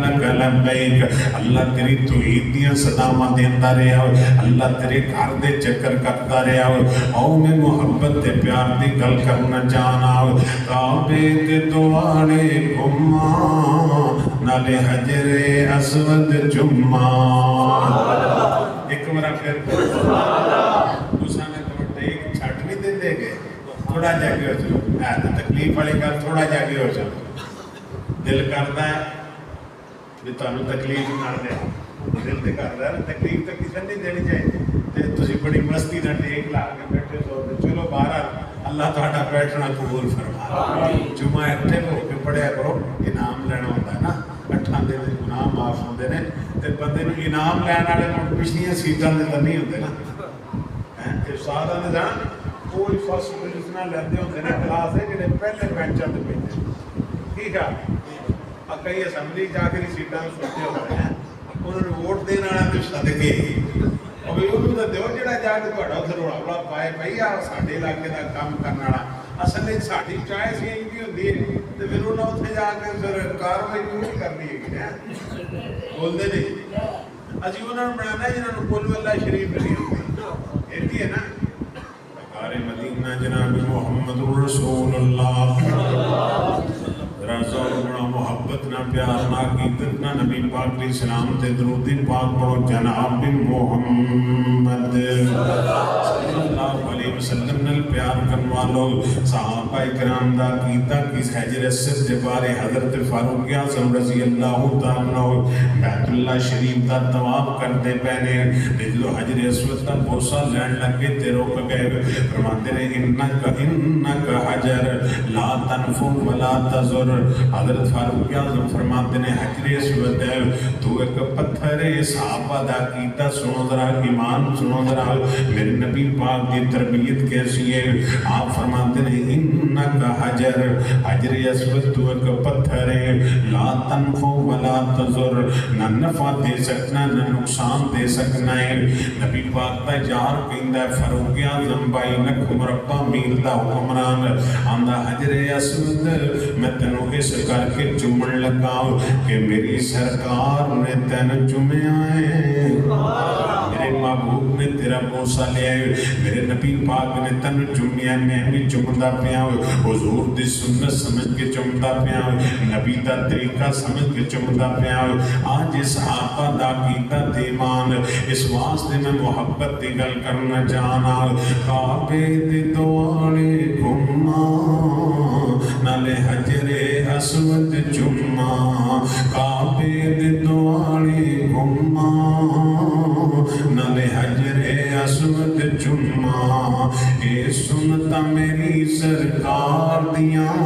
Luck Labbaik. अल्लाह तेरी तौहीद दियां सदावां देंदा रहा हो, अल्लाह तेरे घर दे चक्कर करता रहा हो। आओ मैं मुहब्बत ते प्यार दी गल करना चाहना हो। काबे ते दुआरे घुमा नाले हजरे असवद जुम्मा। एक बार फिर तुसां ने टेक छट नहीं देंदे गए, थोड़ा जाके हो चलो है तो तकलीफ वाली गल, थोड़ा जाके हो चलो। दिल करता है भी तुहानू तकलीफ ना दे, दिल तो करता है तकलीफ तो किसी नहीं देनी चाहिए। तो तुसी बड़ी मस्ती ना टेक ला के बैठे हो, चलो बाहर अल्लाह तुहाडा बैठना कबूल फरमा। जुमा एक्टिव होकर पढ़िया करो, इनाम लेना होता है ना, 8 दिन गुनाह माफ होंदे ने ते बंदे नूं इनाम लैण वाले नूं पिछलियां सीटां दे तां नहीं होंदे ना। ते उस्तादां ने जान कोई फर्स्ट पोजीशन लैंदे होंदे ना क्लास है जिहड़े पहले बेंचां ते बैठे। ठीक है, कई असैंबली जाके सीटां सुट्टे होंदे हैं, उन्होंने वोट देने वाला तो सदके भी उन्होंने तो दो जो जाके थोड़ा उत्थे रौला रौला पाए भाई आ साडे इलाके का काम करने वाला। असल में साडी चॉइस यही की होंदी है तो फिर उन्हें उत्थे जाके फिर कार्रवाई क्यों नहीं करनी है, बोलते नहीं। असीं उन्होंने बनाना जिन्होंने कुल वल्ला शरीफ नहीं होती, यही है ना। सरकारे मदीना जनाब मुहम्मद रसूलुल्लाह रज़ा बड़ा मोहब्बत ना प्यार ना कीमत ना नबी पाक की सलाम ते दरूद पाक पढ़ो। जनाब मोहम्मद सल्लल्लाहु अलैहि वसल्लम नाल प्यार करन वालो सहाबा इकराम दा कीता किस हजर असद दे बारे हजरत फारूक आज़म रज़ी अल्लाह तआला बैतुल्लाह शरीफ दा तवाफ करते पैने जो हजर असवद दा बोसा लैन लगे ते रुक गए। फरमाते ने इन्नका हजर ला तनफु वला तज़ुर। हज़रत फारूक आज़म फरमाते ने हजर असवद तू एक पत्थर है, सहाबा दा कीता सुनो जरा, ईमान सुनो जरा, मेरे नबी पाक की तरबियत कैसी है। आप फरमाते ने इन्नका हजर, हजर असवद तू एक पत्थर है, ला तनफु वला तज़ुर, न नफा दे सकना न नुकसान दे सकना है। नबी पाक दा यार कहंदा फारूक आज़म भाई लख मुरब्बा मील दा हुक्मरान आंदा हजर असवद मैं तेनों इस करके चुमन लगा कि मेरी सरकार ने तेन चुमया है, मेरे महबूब ने तेरा बोसा लिया, मेरे नबी पाक ने तेन चुमया, मैं भी चुमदा पिया, हुजूर दी सुन्नत समझ के चुमदा पिया, नबी दा तरीका समझ के चुमदा पिया। आज इस सहाबा दा कीता ते ईमान, इस वास्ते मैं मुहब्बत दी गल करना चाहना। काबे दे दुआरे घुमा नाले हजरे असवद जुम्मा, काबे दे दुआरे घुमा नाले हजरे असवद जुम्मा। ए सुनता मेरी सरकार दियां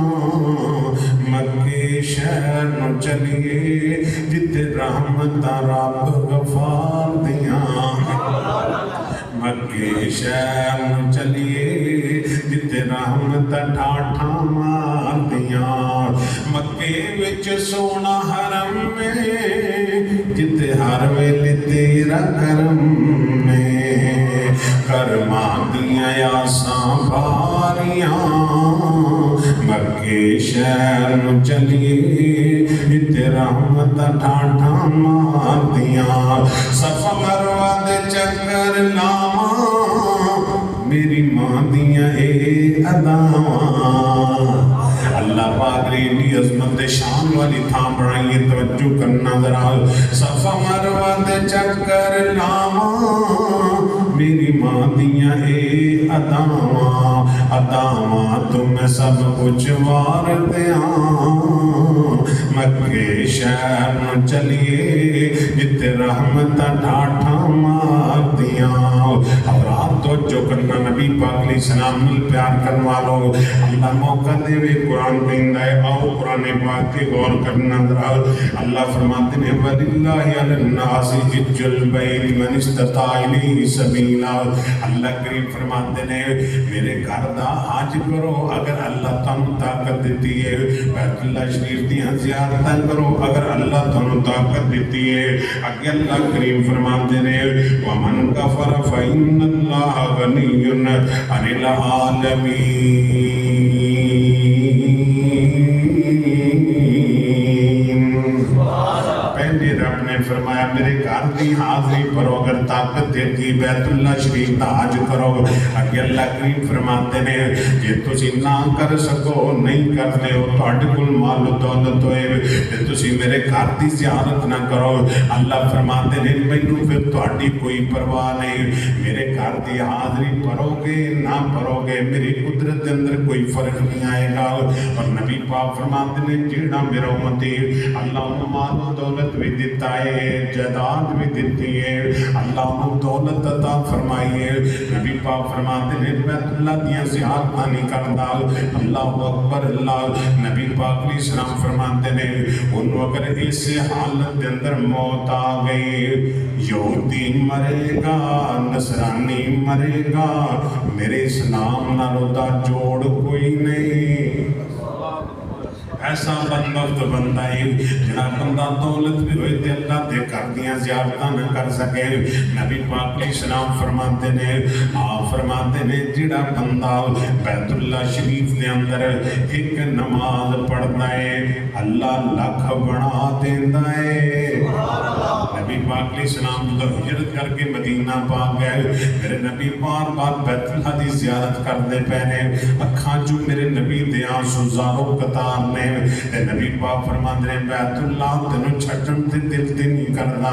मक्के शहर नूं चलिए जिथे रहमतां रब गफार दियां। मक्के शहर नूं चलिए जिथे रहमतां ठाठां मारदियां। मक्के विच सोना हरम में जिथे हर वेले तेरा करम में, करमां दियां आसां भारियां। मक्के शहर नूं चलिए जिथे रहमतां ठाठां मारदियां। सफा मरवा दे चक्कर लावां मेरी मां दियां ए अदावां। अल्लाह पाक ने इतनी अजमत शान वाली थां बनाई है, तवज्जो करना जरा। सफा मरवा दे चक्कर लावां मेरी मां दियां ए अदावां। अदावां तुम सब कुछ वार दियां। मक्के शहर नूं चलिए जिथे रहमतां ठाठां मारदियां। हज़रात तवज्जो करना, नबी पाक अलैहि सलाम नाल प्यार करन वालों अल्लाह मौका देवे, कुरान कहंदा है आओ कुरान पाक के गौर करना जरा। अल्लाह फरमाते हैं वलिल्लाहि अलन्नासि हिज्जुल बैति मन इस्तता इलैहि सबीला। अल्लाह करीम फरमाते हैं मेरे घर दा हज करो अगर अल्लाह तुहानू ताकत देती है, बैतुल्लाह शरीफ दी ज़ियारत करो अगर अल्लाह तुहानू ताकत देती है। अगे अल्लाह करीम फरमाते हैं वमन कफर फइन्नल्लाह गनियुन अनिल आलमीन। پہلے رب نے فرمایا میرے گھر دی حاضری پرو، اگر طاقت دیتی بیت اللہ شریف دا حج کرو. اگے اللہ کریم فرماتے نے جے تسی نہ کر سکو نہیں کرتے ہو تہاڈے کول مال و دولت ہوئے تے تسی میرے گھر دی زیارت نہ کرو. اللہ فرماتے نے مینوں پھر تہاڈی کوئی پرواہ نہیں، میرے گھر دی حاضری پرو گے نہ پرو گے میری قدرت دے اندر کوئی فرق نہیں آئے گا. اور نبی پاک فرماتے نے جیڑا میرا امتی اللہ انہوں مال و دولت بھی دیتا ہے، جائیداد بھی دیتی ہے، اللہ انہوں دولت عطا فرمائی ہے. نبی پاک فرماتے ہیں بیت اللہ دیا زیارتہ نہیں کرتا. اللہ اکبر اللہ. نبی پاک علیہ السلام فرماتے ہیں انہوں اگر اس حالت کے اندر موت آ گئی، یہودی مرے گا، نصرانی مرے گا، میرے اسلام نہ روتا جوڑ کوئی نہیں. ایسا بدبخت بندہ ہے جڑا بندہ دولت بھی ہوئے تے اللہ دے کر دیاں زیارتاں نہ کر سکے. نبی پاک علیہ السلام فرماتے نے آپ فرماتے نے جڑا بندہ بیت اللہ شریف دے اندر ایک نماز پڑھتا ہے اللہ لکھ بنا دیندا ہے. نبی پاک علیہ السلام جب ہجرت کر کے مدینہ پاک گئے میرے نبی بار بار بیت اللہ دی زیارت کرتے پہنے اکھاں جو میرے نبی دے آنسو زارو قطار نے. نبی پاک فرماتے ہیں بیت اللہ تینوں چھٹن تے دل تے نہیں کردا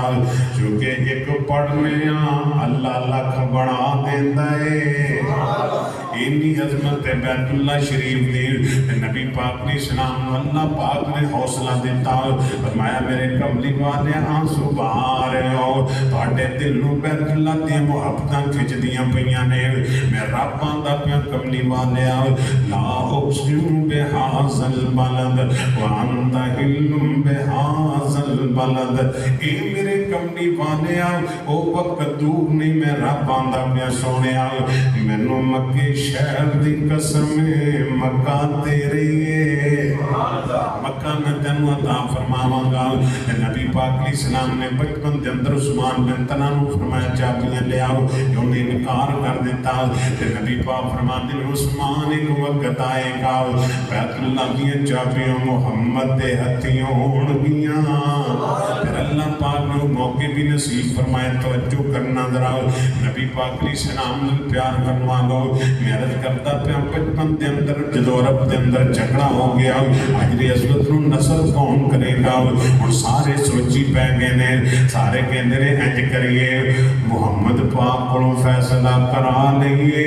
کیونکہ ایک پڑھنے اللہ لکھ بنا دیندا ہے. اینی عظمت ہے بیت اللہ شریف دی. نبی پاک علیہ السلام اللہ پاک نے حوصلہ دیتا فرمایا میرے کملی والے آنسو بہا رہے ہو تہاڈے دل نوں بیت اللہ دی محبتاں کھچدیاں پیاں نے. میں رب آندا پیا کملی والے لا اقسم بہذا البلد وانت حل بہذا البلد. اے میرے کملی والے او وقت دور نہیں میں رب آندا پیا سونیا مینوں مکے شہر دی قسم مکہ تیری ہے، مکہ میں تینوں عطا فرماواں گا. نبی پاک علیہ السلام نے بچپن دے اندر عثمان بن طلحہ نوں فرمایا چابیاں لے آؤ، انہوں نے انکار کر دیتا. نبی پاک فرماتے ہیں عثمان ایک وقت آئے گا بیت اللہ دی چابیاں محمد دے ہتھیوں ہون گیاں. پھر اللہ پاک نے موقع بھی نصیب فرمائے. توجہ کرنا ذرا نبی پاک علیہ السلام نے پیار کروا لو. محنت کرتا پیا بچپن دے اندر جدو رب دے اندر جھگڑا ہو گیا اجری عزت نو نصر کون کرے گا. اور سارے سوچی پہ گئے نے سارے کہندے نے انج کریے محمد پاک کو فیصلہ کرا لئیے.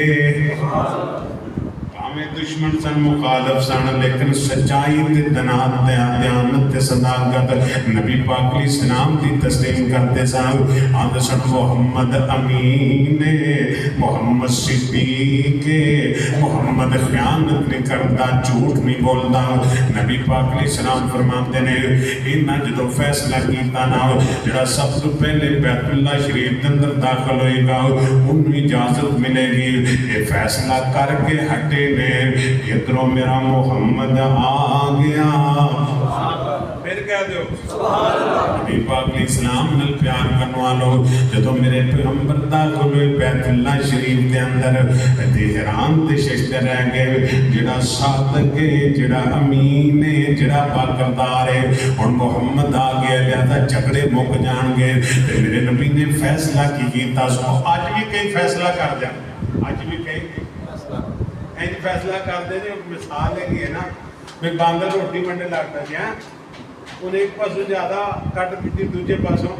دشمن سن مخالف سن لیکن سچائی تے دیانت تے صداقت نبی پاک علیہ السلام دی تسلیم کرتے سن. آدھے سن محمد امین محمد صدیق محمد خیانت نہیں کرتا جھوٹ نہیں بولتا. نبی پاک علیہ السلام فرماتے نے انہاں جدو فیصلہ کیتا نا جڑا سب تو پہلے بیت اللہ شریف دے اندر داخل ہوئے گا انہوں اجازت ملے گی. یہ فیصلہ کر کے ہٹے نے ادھروں میرا محمد آ گیا. پھر کہہ دو نبی پاک علیہ السلام نل پیار کرنوا لو. جدو میرے پیغمبر داخل ہوئے بیت اللہ شریف دے اندر تے حیران تے ششتے رہ گئے جڑا صادق ہے جڑا امین ہے جڑا باکردار ہے اور محمد آ گیا لہذا جھگڑے مک جان گے. تے میرے نبی نے فیصلہ کی کیتا سو آج بھی کئی فیصلہ کر دیا. آج بھی کئی فیصلہ کرتے ہیں. مثال ہے نا میں باندر روٹی منڈے لگتا گیا انہیں ایک پاسوں زیادہ کٹ دیتی دوجے پاسوں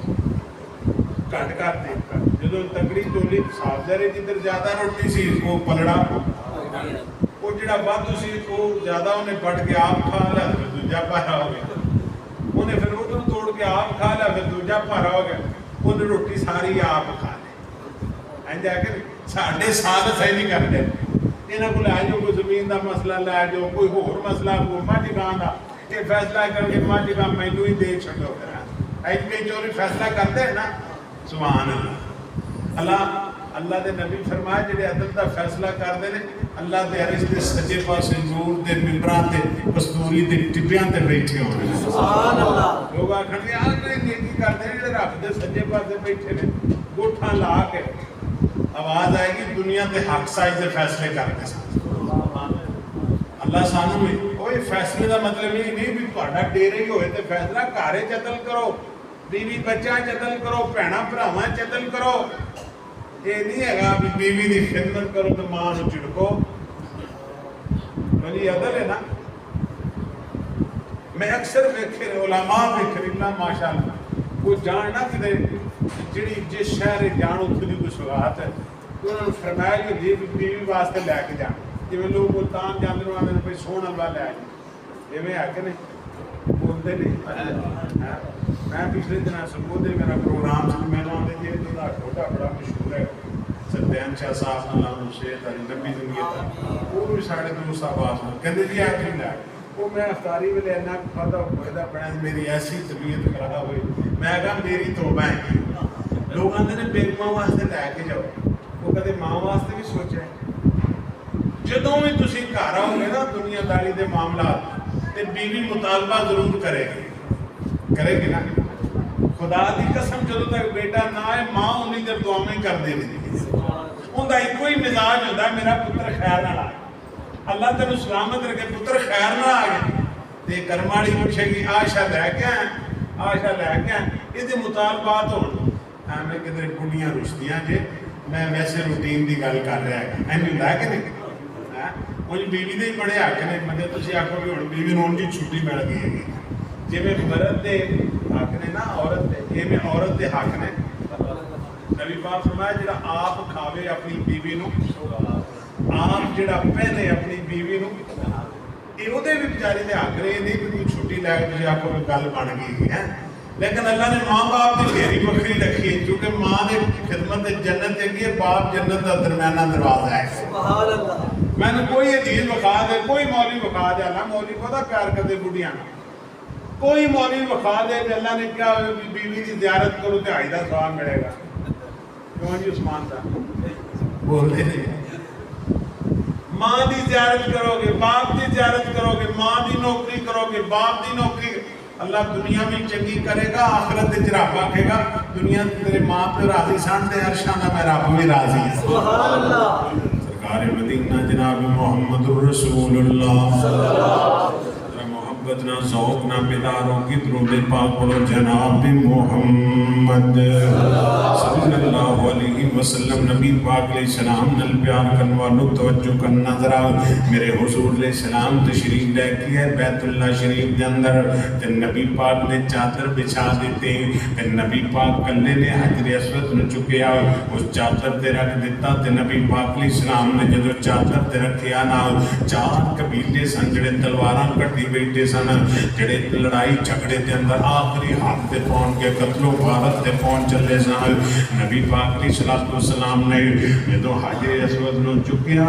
کٹ کر دیتا. جدو تکڑی چولی صاف جائے جدھر زیادہ روٹی سی وہ پلڑا وہ جڑا بادو سی وہ زیادہ انہیں بڑھ کے آپ کھا لیا پھر دوجا پارا ہو گیا. انہیں پھر ادھر توڑ کے آپ کھا لیا پھر دوجا پارا ہو گیا. انہیں روٹی ساری آپ کھا لے جا کے ساڑھے سال صحیح نہیں کرتے. انہوں کو لے جو کوئی زمین دا مسئلہ لے جو کوئی ہور مسئلہ کوئی ماجی گاں دا یہ فیصلہ کر کے ماجی گاں میں جو ہی دے چھڑو کرا ایک میں چوری فیصلہ کرتے ہیں نا سبحان اللہ. اللہ دے نبی فرمائے جڑے عدل دا فیصلہ کر دے نے اللہ دے عرش دے سجے پاسے نور دے ممبران تے کستوری دے ٹپیاں تے بیٹھے ہونے. سبحان اللہ. لوگ آکھن گے آج نہیں نیکی کر دے جڑے رب دے سجے پاسے بیٹھے نے گوٹھاں لا کے آواز آئے گی دنیا دے حق سائز دے فیصلے کر کے. अल्लाह सानू ओए फैसले का मतलब ये नहीं भी तुहाडा डेरे ही होए ते फैसला घरे कतल करो, बीवी बच्चा कतल करो, भैणा भरावां कतल करो। ये नहीं है भी बीवी की खिदमत करो तो मां नूं झिड़को, वली अदल है ना। मैं अक्सर वेखे उलमा वेखरीला माशाअल्लाह वो जानना कि जी जिस शहर जान उत्थों की कोई सौगात है तो उन्होंने फरमाया कि जी बीवी वास्ते लैके जाना, जिवें लोग मुल्तान जाते हैं आते भाई सोहन हलवा लै इवें आके ने बोलते नहीं। मैं पिछले दिन संबोधे मेरा प्रोग्राम से मैंने आते जी इन्हों ढोडा बड़ा मशहूर है सत्यन शाह साहब नाम शेख अली नबी दुनिया वो भी साढ़े दोस्त आवाज कहते जी आप लै वो मैं अफतारी वेले इन्ना खादा होएदा बना मेरी ऐसी तबीयत खराब हुई। मैं कहा मेरी तौबा है, लोग आते हैं बेगमां वास्ते लैके जाओ, वो कदे मां वास्ते भी सोचा जदों भी तुसीं घर आओगे ना दुनियादारी के मामलात ते बीवी मुतालबा जरूर करेगी ना। खुदा की कसम जदों तक बेटा ना आए मां उन्नी देर दुआवें करदी रही। उनका एको ही मिजाज होंदा मेरा पुत्र खैर नाल आए, अल्लाह तेन सलामत रखे, पुत्र खैर ना आ गए तो कर्म वाली पूछेगी आशा लैके आए, आशा लैके आए ये मुतालबात हो मैं किधर बुढ़ियां रुश्तियां जे मैं वैसे रूटीन की गल कर रहा है एन होंगे कि नहीं है। उंज बीवी के ही बड़े हक ने, मतलब तुम आखो भी हूँ बीवी नूं जी छुट्टी मिल गई है जिवें मर्द के हक ने ना औरत के, इवें औरत के हक ने। नबी पाक फरमाया जिहड़ा आप खावे अपनी बीवी नूं, आप जिहड़ा पहने अपनी बीवी नूं, ये उहदे भी बेचारे दे हक ने। नहीं भी कोई छुट्टी लैके तुसीं आखो गल बन गई है, लेकिन अल्लाह ने माँ बाप की फेरी बखरी रखी है क्योंकि माँ की खिदमत जन्नत है, बाप जन्नत का दरम्याना दरवाजा है। मैंने कोई हदीस विखा दे, कोई मौलवी विखा दे, अल्लाह मौलवी पता प्यार करते बुढ़िया, कोई मौलवी विखा दे कि अल्लाह ने क्या बीवी की ज़ियारत करो तो हाई का सवाब मिलेगा। क्यों जी उस्मान साहब बोलते नहीं, माँ की ज़ियारत करोगे, बाप की ज़ियारत करोगे, माँ की नौकरी करोगे, बाप की नौकरी, अल्लाह दुनिया भी चंगी करेगा, आखिरत च रब आखेगा दुनिया तेरे माँ प्यो राजी सन ते अरशां दा मैं रब भी राजी है। सुभान अल्लाह। सरकार मदीना जनाब मुहम्मदुर रसूलुल्लाह मोहब्बत ना ज़ौक़ ना बेदारों की दुरूद पाक पढ़ो जनाब मोहम्मद सल्लल्लाहु अलैहि वसल्लम। नबी पाक अलैहि सलाम नल प्यार करने वालों तवज्जो करना जरा, मेरे हुजूर अलैहि सलाम तशरीफ लेके है बैतुल्लाह शरीफ के अंदर ते नबी पाक ने चादर बिछा देते ते नबी पाक कल्ले ने हजर अस्वद नूं चुकिया उस चादर ते रख दिता ते नबी पाक अलैहि सलाम ने जदों चादर ते रखिया ना चार कबीले सन जिहड़े तलवारां कट्टी बैठे सन, जिहड़े लड़ाई झगड़े के अंदर आखिरी हाथ ते पहुंच के कत्लो भारत ते पहुंच चले सन। नबी पाक अलैहि सलाम ने जदों हाजिर अस्वद नूं चुकिया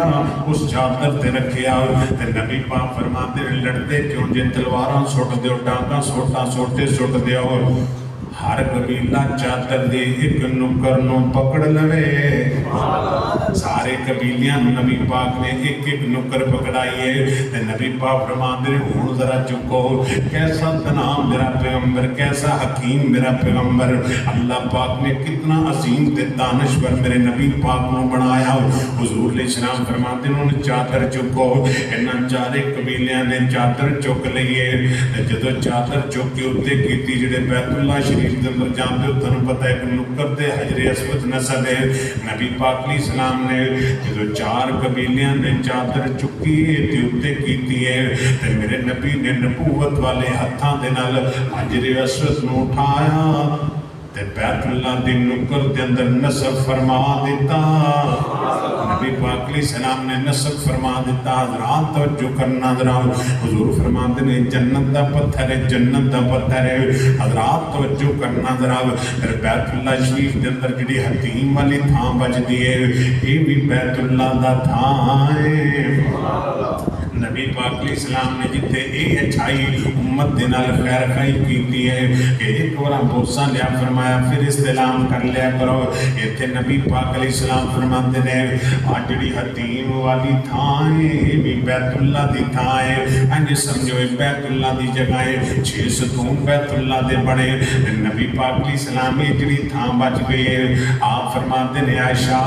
उस चादर ते रखिया ते नबी पाक फरमाते लड़ते क्यों जे तलवारां सुट दिओ, डांगा सोटा सोटे सुट दिओ, हर कबीला चादर दे एक नुकर नूं पकड़ लवे। सारे कबीलियां नबी पाक ने एक एक नुकर पकड़ाई है ते नबी पाक फरमाते हुण जरा चुको, कैसा तनाम मेरा पैगंबर, कैसा हकीम मेरा पैगंबर, अल्लाह पाक ने कितना अजीम ते दानिशवर मेरे नबी पाक नूं बनाया। हुजूर अलैहि सलाम फरमाते उन्होंने चादर चुको, इन्हां चारे कबीलियां ने चादर चुक लई है। जदों चादर चुक के उत्ते कीती जिहड़े बैतुल्लाह शरीफ के अंदर जाते हो तुहानूं पता है कि नुक्कर ते हजरे अस्वद नस्ब है। नबी पाक अलैहि सलाम ने जो चार कबीलियां ने चादर चुकी ते उत्ते कीती है ते मेरे नबी ने नबूवत वाले हत्थां दे नाल हजरे अस्वद नूं उठाया ते बैतुल्लाह दी नुक्कर दे अंदर नस्ब फरमा दिता। नबी पाक अलैहि सलाम ने नस्ब फरमा दिता। हज़रात तवज्जो करना जरा, हुजूर फरमाते ने जन्नत दा पत्थर है, जन्नत दा पत्थर है। हज़रात तवज्जो करना जरा, फिर बैतुल्लाह शरीफ के अंदर जिहड़ी हकीम वाली थां बजदी है ये भी बैतुल्लाह दा थां है। नबी पाक अलैहि सलाम ने जिथे ये अच्छाई उम्मत दे नाल खैर खाई कीती है कि एक बार बोसा लिया फरमाया फिर इस्तेलाम कर लिया करो। इत्थे नबी पाक अलैहि सलाम फरमाते ने आ जिहड़ी हतीम वाली थां है ये भी बैतुल्लाह दी थां है। इंज समझो बैतुल्लाह दी जगह है, 6 सतून बैतुल्लाह दे बने। नबी पाक अलैहि सलाम ये जिहड़ी थां बच गई है आप फरमाते ने आयशा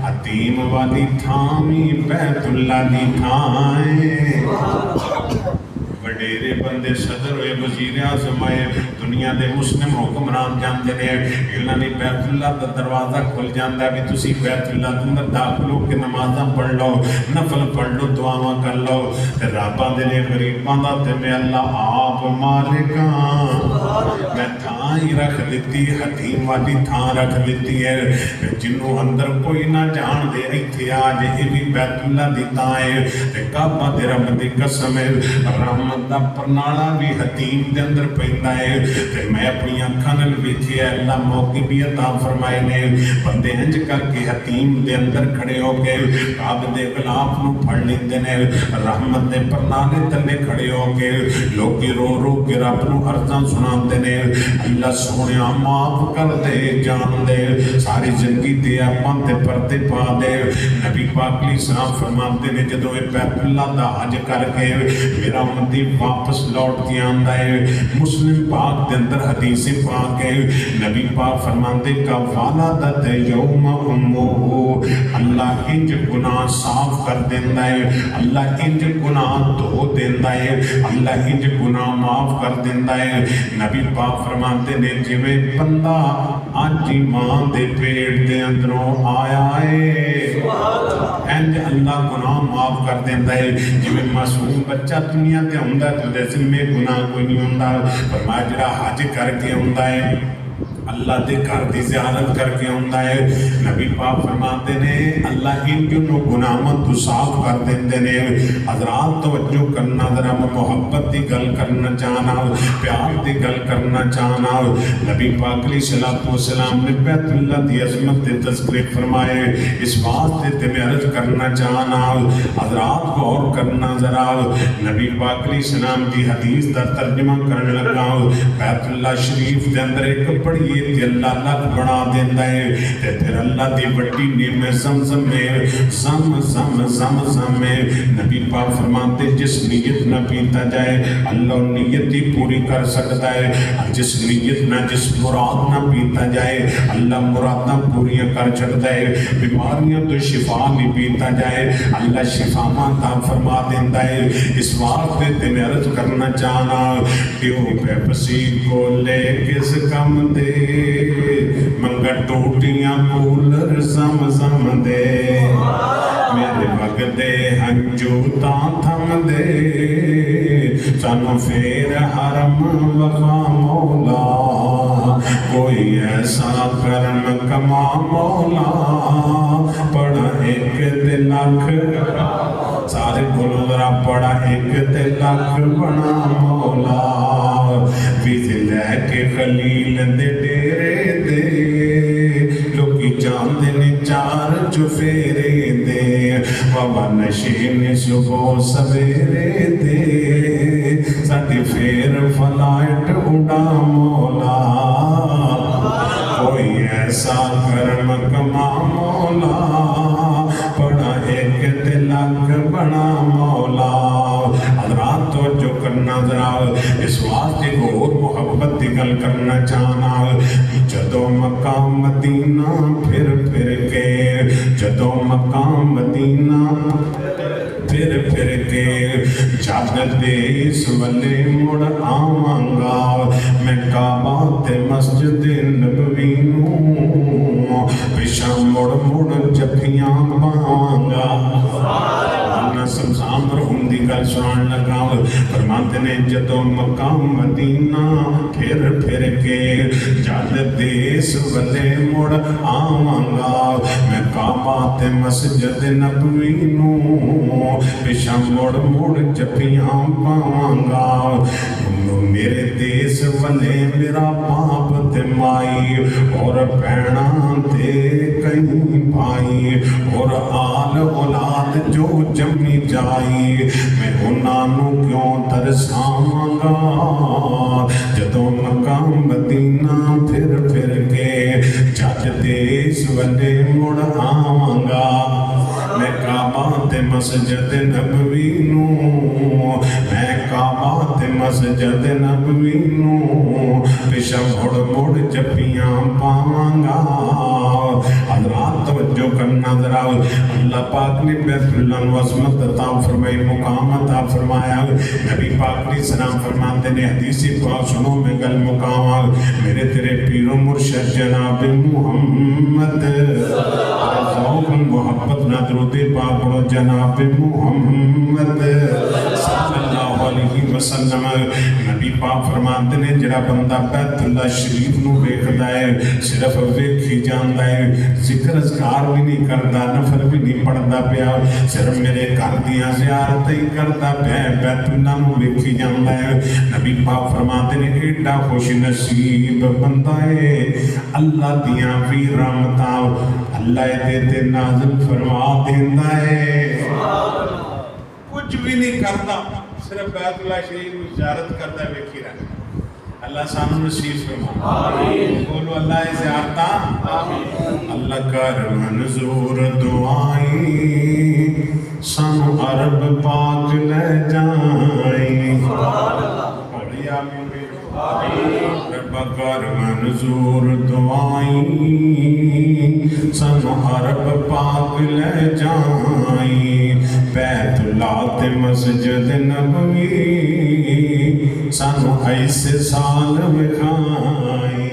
हतीम वाली थां भी बैतुल्लाह दी थां है। वडेरे बंदे सदर होए वजीर आज़म आए दुनिया के मुस्लिम हुक्मरान जानते हैं इन्हों ने बैतुल्ला का दरवाज़ा खुल जाता है भी तुसी बैतुल्ला के अंदर दाखिल हो के नमाज़ा पढ़ लो नफल पढ़ लो दुआवां कर लो ते रब आंदे ने गरीबां दा ते मैं अल्लाह आप मालिका मैं थां ही रख दी हतीम वाली थां रख दी है जिन्हों अंदर कोई ना जान दे इत्थे आ जे ये भी बैतुल्ला दी थां है ते काबा दे रब दी कसम है रहमत दा परनाला भी हतीम दे अंदर पैंदा है ते मैं अपनी अखां नाल वेखिया अल्लाह मौके भी अता फरमाए ने बंदे इंज करके हतीम दे अंदर खड़े हो के काब दे गुलाब नूं फड़ लैंदे ने रहमत दे परनाले थल्ले खड़े हो के लोग रो रो के रब नूं अर्ज़ां सुनाते ने अल्लाह सोहणिया माफ कर दे जान दे सारी जिंदगी दे आपां ते पर्दे पा दे नबी पाक सलाम फरमाते ने जदों ये बैतुल्ला दा हज करके मेरा उम्मती वापस लौट के आंदा है मुस्लिम पाक के अंदर हदीस पाक है नबी पाक फरमाते का वाला दत यौम उम्मुहु अल्लाह इंज गुनाह साफ कर देंदा है अल्लाह इंज गुनाह धो देंदा है अल्लाह इंज गुनाह माफ कर देंदा है नबी पाक फरमाते ने जिवें बंदा आज ही मां दे पेट दे अंदरों आया है इंज अल्लाह गुनाह माफ कर देंदा है जिवें मासूम बच्चा दुनिया ते हुंदा ते उहदे जिम्मे गुनाह कोई नहीं हुंदा फरमाया जिहड़ा हज करके हुंदा है अल्लाह के घर की ज़ियारत करके आंदा है नबी पाक फरमाते ने अल्लाह इनके गुनाहों तो साफ कर देंदे ने हज़रात तवज्जो करना जरा मोहब्बत की गल करना चाहना प्यार की गल करना चाहना नबी पाक अलैहिस्सलाम ने बैतुल्ला की अज़मत के तज़किरे फरमाए इस वास्ते ते मैं अर्ज़ करना चाहना हज़रात गौर करना जरा नबी पाक अलैहिस्सलाम की हदीस का तर्जमा करने लगा बैतुल्ला शरीफ के अंदर एक बड़ी अल्लाह लक बना देंदा है ते फिर अल्लाह दी बड़ी नेमत ज़मज़म में नबी पाक फरमाते जिस नीयत ना पीता जाए अल्लाह नीयत ही पूरी कर सकता है जिस नीयत ना जिस मुराद ना पीता जाए अल्लाह मुरादां पूरियां कर सकता है बीमारियों तो शिफा नहीं पीता जाए अल्लाह शिफावां ता फरमा देंदा है इस वास्ते ते मैं अर्ज़ करना चाहना क्यों पेप्सी को ले किस कम दे मंगा टूटियां कूलर ज़म दे मेरे वगदे हंजू तां थम दे सानू फेर हरम वखा मौला कोई ऐसा करम कमा मौला पढ़ा एक ते लख सारे बोलो जरा पढ़ा एक ते लख बना मौला विध लैके खलील दे डेरे दे लोकी चांदे ने चार चुफेरे दे बाबा नशे ने सुबह सवेरे दे साडी फेर फलाइट उड़ा मौला कोई ऐसा करम कमा मौला पढ़ा एक ते लख बना मौला हज़रात तो जो करना जरा इस वास्ते और मोहब्बत की गल करना चाहना जदों मक्का मदीना फिर के जदों मक्का मदीना फिर के जग देस वले मुड़ आवांगा मैं काबा ते मस्जिद नबवी नूं पिछा मुड़ मुड़ जफियां पावांगा समसाम रहूम दी गल सुनान लगा फरमाते ने जदों मक्का मदीना फिर के जद देस वले मुड़ आवांगा मैं काबा ते मस्जिद नबवी नूं पिछा मुड़ मुड़ जफियां पावांगा मेरे देश वले मेरा बाप ते माई और भैणा ते कई भाई और आल औलाद जो जमी जाई मैं उन्होंने क्यों तरसावांगा जदों मक्का मदीना फिर के जज देश वले मुड़ आवांगा मैं काबा ते मस्जिद नबवी नूं मैं काबा ते مسجد نبوی نو پیشہ مڑ جپیاں پاواں حضرات توجہ کرنا ذرا اللہ پاک نے بیت اللہ نو عظمت عطا فرمائی مقام عطا فرمایا نبی پاک نے سلام فرماتے نے حدیث پاک سنو میں گل مقام میرے تیرے پیر و مرشد جناب محمد ذوق محبت نہ درود پاک پڑھو جناب محمد صلی اللہ علیہ وسلم نبی پاک فرماتے نے جڑا بندہ بیت اللہ شریف نو ویکھدا ہے صرف ویکھی جاندا ہے ذکر اذکار بھی نہیں کردا نفل بھی نہیں پڑھدا پیا صرف میرے گھر دیاں زیارت ہی کردا پیا بیت اللہ نو ویکھی جاندا ہے نبی پاک فرماتے نے ایڈا خوش نصیب بندہ ہے اللہ دیاں بھی رحمتاں اللہ دے تے نازل فرما دیندا ہے کچھ بھی نہیں کردا صرف بیت اللہ شریف کی زیارت کرتا ہے ویکھی رہنا اللہ سانو نصیب فرما آمین بولو اللہ زیارتاں آمین اللہ کر منظور دعائیں سانو عرب پاک لے جائیں سبحان اللہ پڑھی آمین رب کر منظور دعائیں سانو عرب پاک لے جائیں بیت اللہ تے مسجد نبوی سانو ایسے سال وکھائیں